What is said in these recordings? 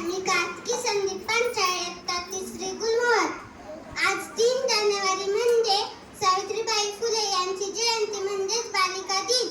मी कार्तिकी संदीप पांचाळ इयत्ता तिसरी गुलमोहर. आज 3 जानेवारी म्हणजे सावित्रीबाई फुले यांची जयंती म्हणजेच बालिका दिन.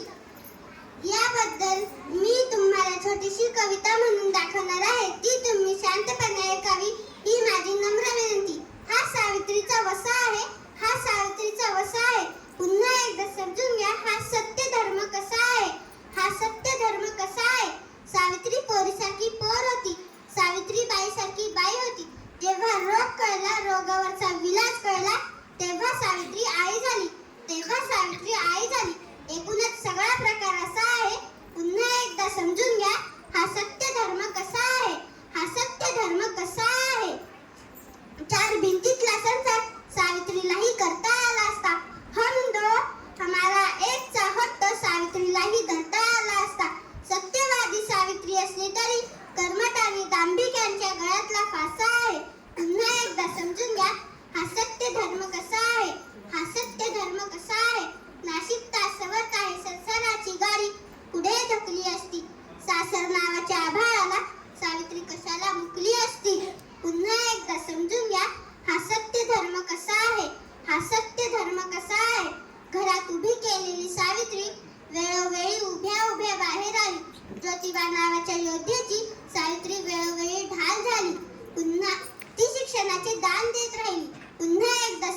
याबद्दल मी तुम्हाला छोटीशी कविता म्हणून दाखवणार आहे. ती तुम्ही शांतपणे ऐकावी ही माझी नम्र विनंती. हा सावित्रीचा वसा आहे, हा सावित्रीचा वसा आहे. पुन्हा एकदा समजून घ्या हा सत्य धर्म कसा आहे, हा सत्य धर्म कसा आहे. सावित्री पोरीसारखी पोर होती, सावित्रीबाई सारखी बाई होती. जेव्हा रोग कळला, रोगावरचा विलास कळला, तेव्हा सावित्री आई झाली, तेव्हा सावित्री आई झाली. एकूणच सगळा प्रकार असा आहे. पुन्हा एकदा समजून घ्या हा सत्य धर्म कसा आहे, हा सत्य धर्म कसा आहे. 4 भिंतीतला संसार सावित्रीलाही करता आला असता. हम दो हमारा एक चाहत तो सावित्रीलाही धरता आला असता. सत्यवादी सावित्री असली तरी कर्मठ आणि दांभिक यांच्या गळ्यातला फासा आहे. पुन्हा एकदा समजून घ्या हा सत्य धर्म कसा आहे, हा सत्य धर्म कसा आहे. नाशिक तासवर काही संसाराची गाडी पुढे ढकली असती. सासर नावाच्या आभाळाला सावित्री कशाला मुकली असती. पुन्हा एकदा समजून घ्या हा सत्य धर्म कसा आहे, हा सत्य धर्म कसा आहे. घरात उभी केलेली सावित्री वेळोवेळी उभ्या उभ्या बाहेर आली. ज्योतिबा नावाच्या योद्धेची सावित्री वेळोवेळी ढाल झाली. पुन्हा ती शिक्षणाचे दान देत राहिली. पुन्हा एकदा